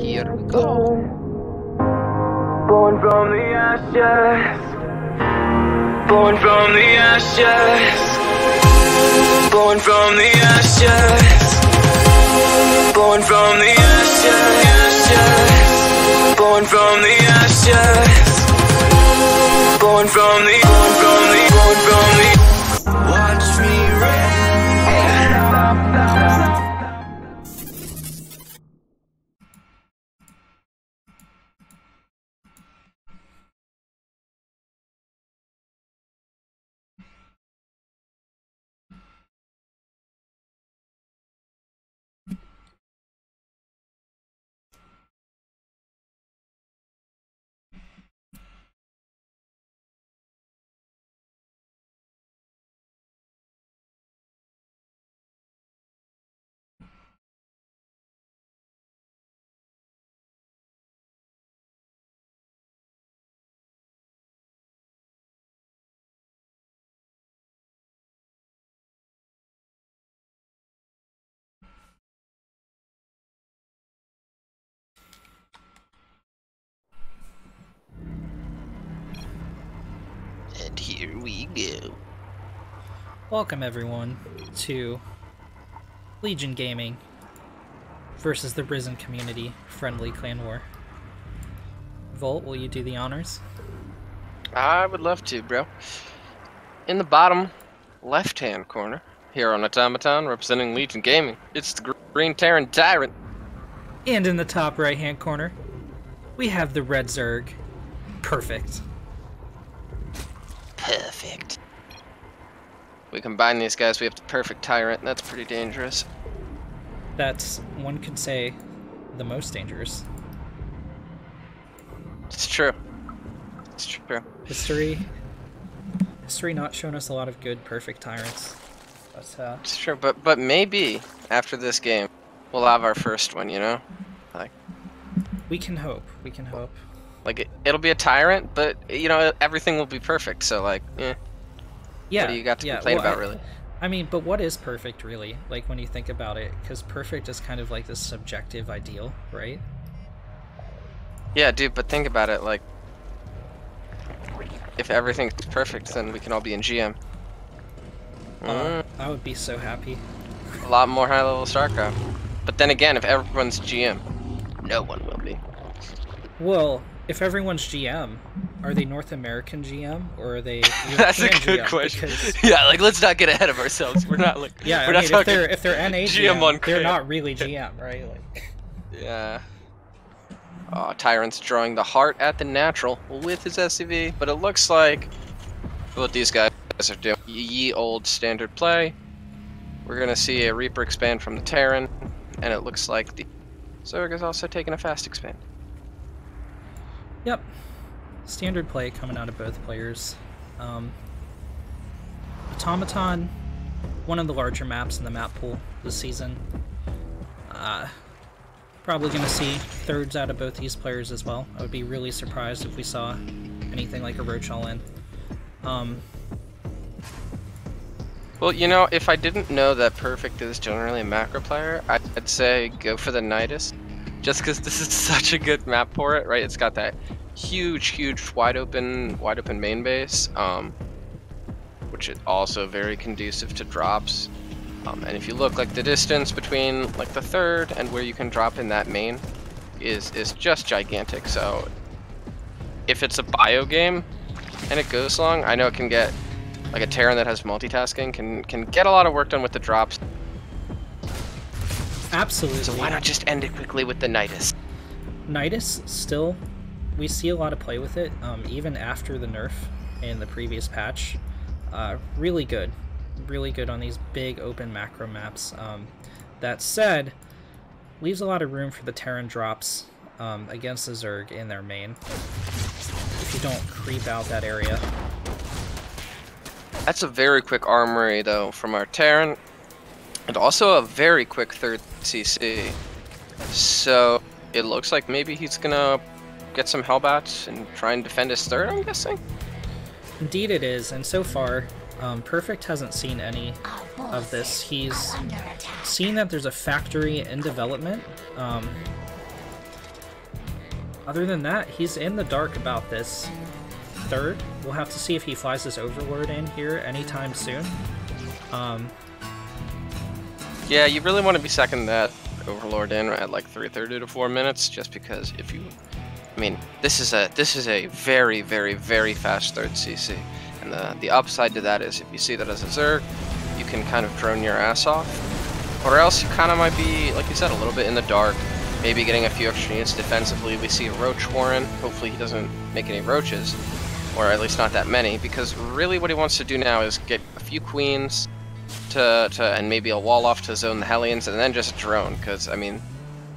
Here we go. Born from the ashes. Born from the ashes. Born from the ashes. Born from the ashes. Born from the ashes. Born from the. Watch me rain. And here we go. Welcome everyone to Legion Gaming versus the Ris3n community friendly clan war. Volt, will you do the honors? I would love to, bro. In the bottom left-hand corner, here on Automaton, representing Legion Gaming, it's the green Tyrant. And in the top right hand corner, we have the red Zerg. Perfect. Perfect. We combine these guys, we have the perfect Tyrant, and that's pretty dangerous. That's, one could say, the most dangerous. It's true. It's true. History not shown us a lot of good, perfect Tyrants. But, It's true, but maybe after this game, we'll have our first one, you know? Like, we can hope. We can hope. like it'll be a Tyrant, but, you know, everything will be perfect, so, like, eh. Yeah, what do you got to complain about, really? I mean, but what is perfect, really? Like, when you think about it, because perfect is kind of like this subjective ideal, right? Yeah, dude, but think about it, like, if everything's perfect, then we can all be in GM. I would be so happy. A lot more high-level StarCraft. But then again, if everyone's GM, no one will be. Well, if everyone's GM, are they North American GM or are they European That's a good GM? question. Because, Yeah, like, let's not get ahead of ourselves. We're not like, yeah, we're I not mean, talking if they're NA GM on they're crayon. not really GM, right? Like, Yeah. Oh, Tyrant's drawing the heart at the natural with his SCV, but it looks like what these guys are doing. Ye old standard play. We're gonna see a Reaper expand from the Terran, and it looks like the Zerg is also taking a fast expand. yep, standard play coming out of both players. Automaton, one of the larger maps in the map pool this season. Probably going to see thirds out of both these players as well. I would be really surprised if we saw anything like a Roach all-in. Well, you know, if I didn't know that Perfect is generally a macro player, I'd say go for the Nidus. Just because this is such a good map for it, right? It's got that huge, wide open main base, which is also very conducive to drops. And if you look, like, the distance between, like, the third and where you can drop in that main is just gigantic. So if it's a bio game and it goes long, I know it can get, like, a Terran that has multitasking can get a lot of work done with the drops. Absolutely. So why not just end it quickly with the Nidus? Nidus, still, we see a lot of play with it, even after the nerf in the previous patch. Really good. Really good on these big open macro maps. That said, leaves a lot of room for the Terran drops against the Zerg in their main if you don't creep out that area. That's a very quick armory, though, from our Terran, and also a very quick third CC. So it looks like maybe he's gonna get some Hellbats and try and defend his third, I'm guessing? Indeed it is, and so far, Perfect hasn't seen any of this. He's seen that there's a factory in development. Other than that, he's in the dark about this third. We'll have to see if he flies this Overlord in here anytime soon. Yeah, you really want to be second that Overlord in at like 3:30 to 4 minutes, just because if you, I mean, this is a very, very, very fast third CC, and the upside to that is if you see that as a Zerg, you can kind of drone your ass off, or else you kind of might be, like you said, a little bit in the dark, maybe getting a few extra units defensively. We see a Roach Warren. Hopefully he doesn't make any Roaches, or at least not that many, because really what he wants to do now is get a few Queens and maybe a wall off to zone the Hellions, and then just drone, because, I mean,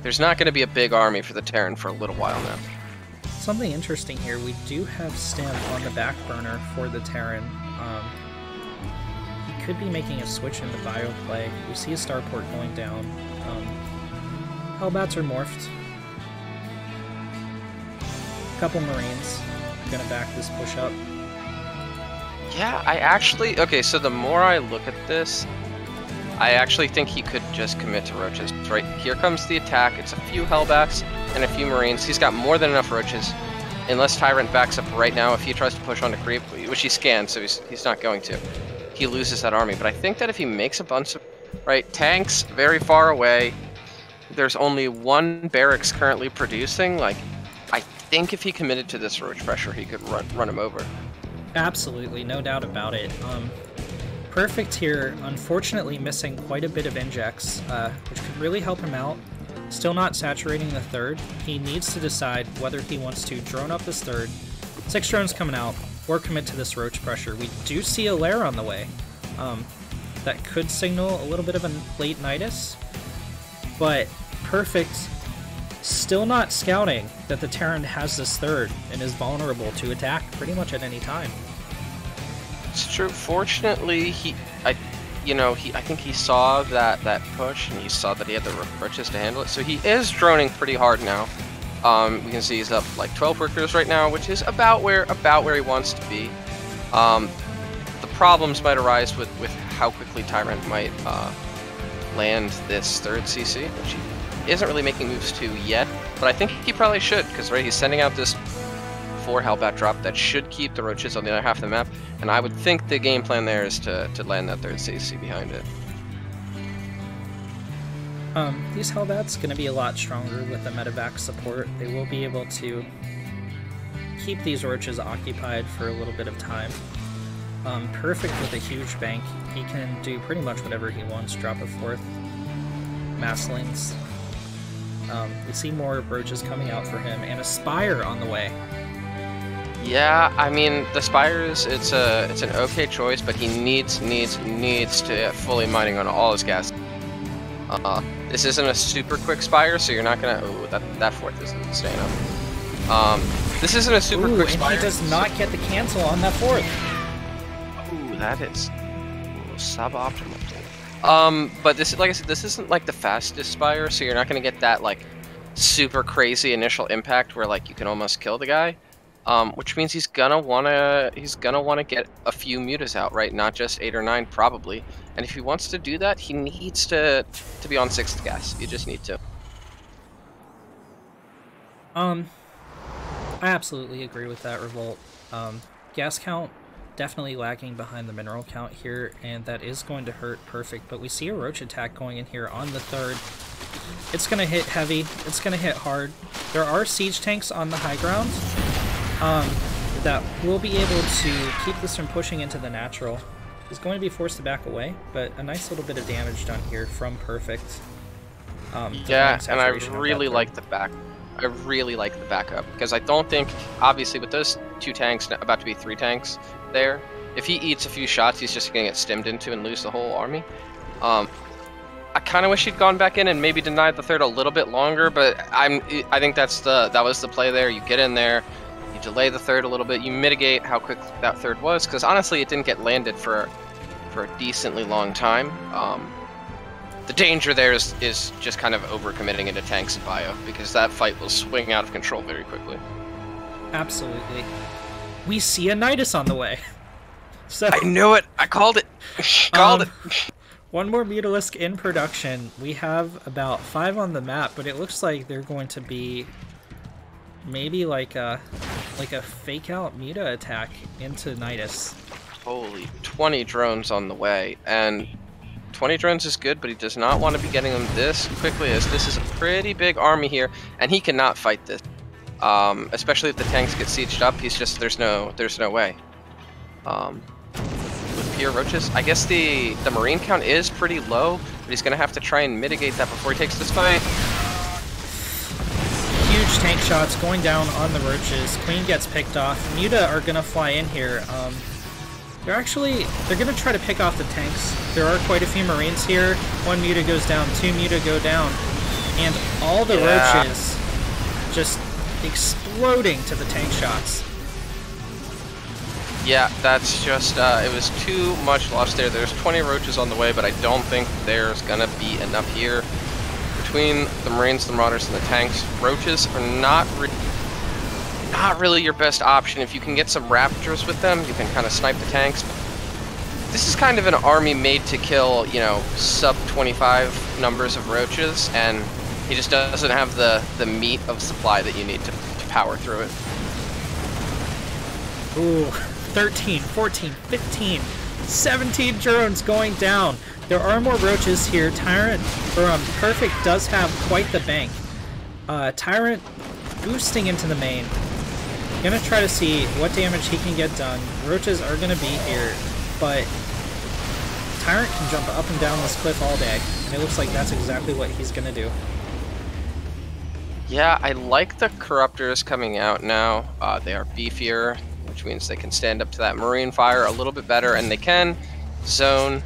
there's not going to be a big army for the Terran for a little while now. Something interesting here, we do have Stim on the back burner for the Terran. He could be making a switch into bio play. We see a starport going down. Hellbats are morphed. A couple Marines gonna back this push up. Yeah, okay, so the more I look at this, I actually think he could just commit to Roaches. Right, here comes the attack. It's a few Hellbats and a few Marines. He's got more than enough Roaches. Unless Tyrant backs up right now, if he tries to push on to creep, which he scanned, so he's not going to, he loses that army. But I think that if he makes a bunch of, right, tanks very far away, there's only one barracks currently producing, like, I think if he committed to this Roach pressure, he could run him over. Absolutely, no doubt about it. Perfect here, unfortunately missing quite a bit of injects, which could really help him out. Still not saturating the third. He needs to decide whether he wants to drone up this third, 6 drones coming out, or commit to this Roach pressure. We do see a lair on the way. That could signal a little bit of a late Nidus, but Perfect still not scouting that the Tyrant has this third and is vulnerable to attack pretty much at any time. It's true. Fortunately, I think he saw that push, and he saw that he had the Roaches to handle it. So he is droning pretty hard now. We can see he's up like 12 workers right now, which is about where he wants to be. The problems might arise with how quickly Tyrant might land this third CC, which he isn't really making moves to yet, but I think he probably should, because right, he's sending out this 4 Hellbat drop that should keep the Roaches on the other half of the map, and I would think the game plan there is to land that third CC behind it. These Hellbats going to be a lot stronger with the medevac support. They will be able to keep these Roaches occupied for a little bit of time. Perfect with a huge bank. He can do pretty much whatever he wants, drop a 4th Masslings. We see more Roaches coming out for him, and a Spire on the way. Yeah, I mean, the Spires, it's an okay choice, but he needs to fully mining on all his gas. This isn't a super quick Spire, so you're not gonna. Ooh, that 4th isn't staying up. This isn't a super quick Spire. And he does not get the cancel on that 4th. Ooh, that is suboptimal. But this, like I said, this isn't like the fastest Spire, so you're not gonna get that like super crazy initial impact where like you can almost kill the guy. Which means he's gonna wanna get a few mutas out, right? Not just 8 or 9 probably. And if he wants to do that, he needs to be on 6th gas. You just need to. I absolutely agree with that, Revolt. Gas count definitely lagging behind the mineral count here, and that is going to hurt Perfect. But we see a Roach attack going in here on the 3rd. It's gonna hit heavy. It's gonna hit hard. There are siege tanks on the high ground that will be able to keep this from pushing into the natural. He's going to be forced to back away, but a nice little bit of damage done here from Perfect. Yeah, and I really like the back. I really like the backup, because I don't think, obviously with those 2 tanks, about to be 3 tanks there, if he eats a few shots, he's just going to get stemmed into and lose the whole army. I kind of wish he'd gone back in and maybe denied the 3rd a little bit longer, but I think that was the play there. You get in there, you delay the 3rd a little bit, you mitigate how quick that 3rd was, because honestly it didn't get landed for a decently long time. The danger there is just kind of overcommitting into tanks and bio, because that fight will swing out of control very quickly. Absolutely. We see a Nidus on the way. So I knew it. I called it. Called it. One more Mutalisk in production. We have about 5 on the map, but it looks like they're going to be maybe like a fake out Muta attack into Nidus. Holy, 20 drones on the way, and 20 drones is good, but he does not want to be getting them this quickly, as this is a pretty big army here, and he cannot fight this. Especially if the tanks get sieged up, he's just there's no way. With pure roaches, I guess the marine count is pretty low, but he's gonna have to try and mitigate that before he takes this fight. Huge tank shots going down on the roaches. Queen gets picked off. Muta are gonna fly in here. They're gonna try to pick off the tanks. There are quite a few marines here. 1 Muta goes down, 2 Muta go down, and all the roaches just exploding to the tank shots. Yeah, that's just, it was too much loss there. There's 20 roaches on the way, but I don't think there's gonna be enough here. Between the Marines, the Marauders, and the tanks, roaches are not really your best option. If you can get some Raptors with them, you can kind of snipe the tanks. This is kind of an army made to kill, you know, sub 25 numbers of roaches, and he just doesn't have the meat of supply that you need to power through it. Ooh, 13, 14, 15, 17 drones going down. There are more roaches here. Tyrant, or Perfect does have quite the bank. Tyrant boosting into the main. Gonna try to see what damage he can get done. Roaches are gonna be here, but Tyrant can jump up and down this cliff all day, and it looks like that's exactly what he's gonna do. Yeah, I like the Corruptors coming out now. They are beefier, which means they can stand up to that Marine fire a little bit better, and they can zone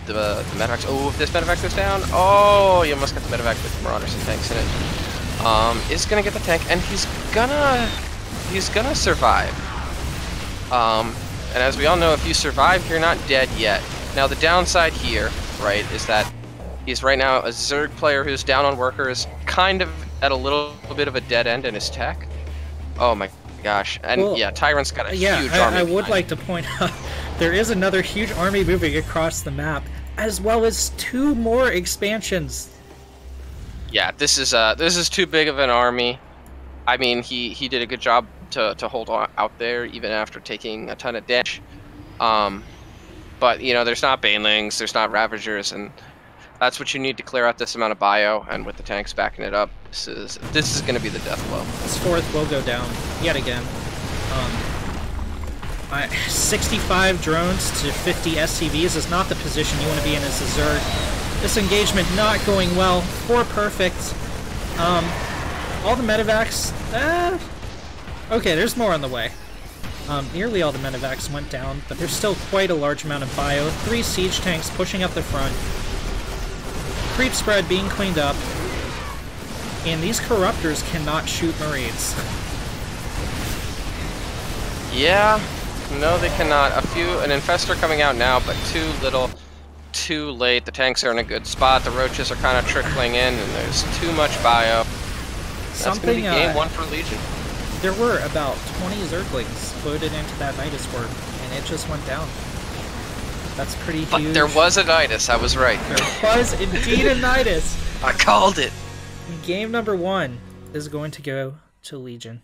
the medevacs. Oh, if this medevac goes down, oh, you almost got the medevac with the Marauders and tanks in it. Is gonna get the tank, and he's gonna survive. And as we all know, if you survive, you're not dead yet. Now the downside here, right, is that he's right now a Zerg player who's down on workers, kind of at a little bit of a dead end in his tech. Oh my gosh, and well, yeah, Tyrant's got a huge army. I would like to point out, there is another huge army moving across the map, as well as 2 more expansions. Yeah, this is too big of an army. I mean, he did a good job to hold out there, even after taking a ton of damage. But, you know, there's not Banelings, there's not Ravagers, and that's what you need to clear out this amount of bio, and with the tanks backing it up, this is going to be the death blow. This 4th will go down, yet again. 65 drones to 50 SCVs is not the position you want to be in as a Zerg. This engagement not going well for Perfect. All the medevacs, okay, there's more on the way. Nearly all the medevacs went down, but there's still quite a large amount of bio. 3 siege tanks pushing up the front. Creep spread being cleaned up. And these Corruptors cannot shoot Marines. Yeah, no they cannot. An Infestor coming out now, but too little, too late. The tanks are in a good spot. The roaches are kind of trickling in, and there's too much bio. That's going to be game 1 for Legion. There were about 20 Zerglings floated into that Nidus work, and it just went down. That's pretty huge. But there was a Nidus, I was right. There was indeed a Nidus. I called it. Game number 1 is going to go to Legion.